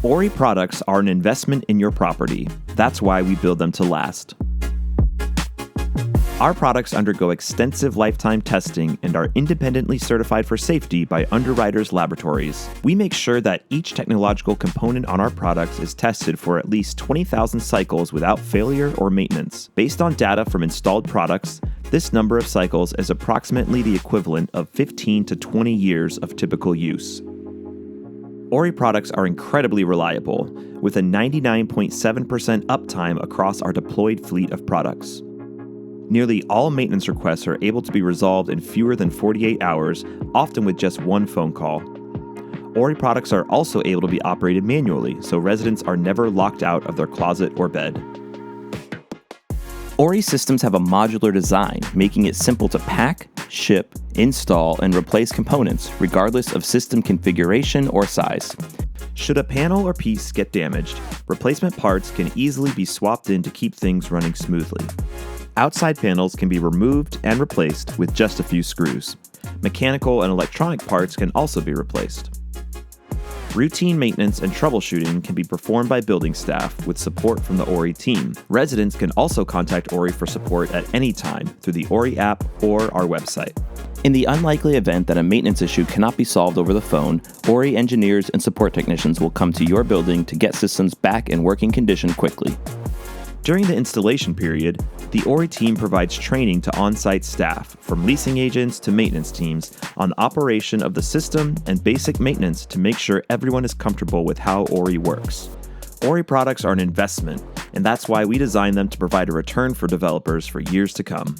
Ori products are an investment in your property. That's why we build them to last. Our products undergo extensive lifetime testing and are independently certified for safety by Underwriters Laboratories. We make sure that each technological component on our products is tested for at least 20,000 cycles without failure or maintenance. Based on data from installed products, this number of cycles is approximately the equivalent of 15 to 20 years of typical use. Ori products are incredibly reliable, with a 99.7% uptime across our deployed fleet of products. Nearly all maintenance requests are able to be resolved in fewer than 48 hours, often with just one phone call. Ori products are also able to be operated manually, so residents are never locked out of their closet or bed. Ori systems have a modular design, making it simple to pack, ship, install, and replace components, regardless of system configuration or size. Should a panel or piece get damaged, replacement parts can easily be swapped in to keep things running smoothly. Outside panels can be removed and replaced with just a few screws. Mechanical and electronic parts can also be replaced. Routine maintenance and troubleshooting can be performed by building staff with support from the Ori team. Residents can also contact Ori for support at any time through the Ori app or our website. In the unlikely event that a maintenance issue cannot be solved over the phone, Ori engineers and support technicians will come to your building to get systems back in working condition quickly. During the installation period, the Ori team provides training to on-site staff, from leasing agents to maintenance teams, on the operation of the system and basic maintenance to make sure everyone is comfortable with how Ori works. Ori products are an investment, and that's why we designed them to provide a return for developers for years to come.